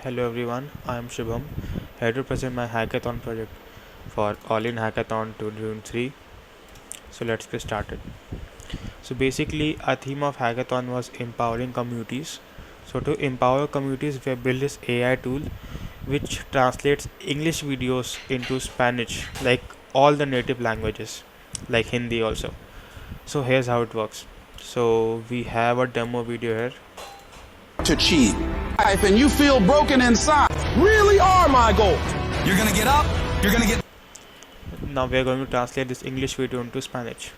Hello everyone, I am Shubham, here to present my hackathon project for All-in Hackathon 2023. So let's get started. So basically, our theme of hackathon was empowering communities. So to empower communities, we have built this AI tool which translates English videos into Spanish, like all the native languages, like Hindi also. So here's how it works. So we have a demo video here. To cheat. And you feel broken inside really are my goal. You're gonna get up, you're gonna get. Now we are going to translate this English video into Spanish.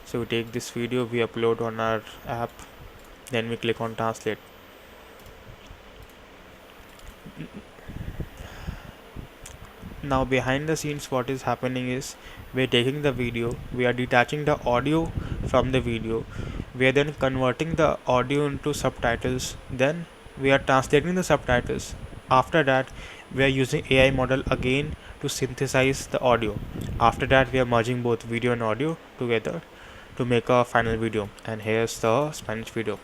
So we take this video, we upload on our app, then we click on translate. Now behind the scenes what is happening is we're taking the video, we are detaching the audio from the video, we are then converting the audio into subtitles, then we are translating the subtitles. After that we are using AI model again to synthesize the audio. After that we are merging both video and audio together to make a final video, and here's the Spanish video.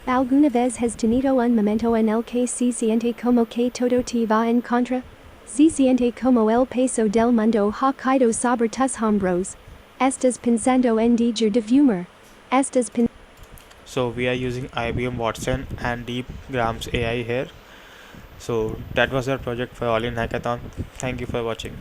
¿Alguna vez has tenido un momento en el que se siente como que todo te va en contra? Se siente como el peso del mundo ha caído sobre tus hombros. Estás pensando en dejar de fumar. So we are using IBM Watson and Deep Grams AI here. So that was our project for All-in Hackathon. Thank you for watching.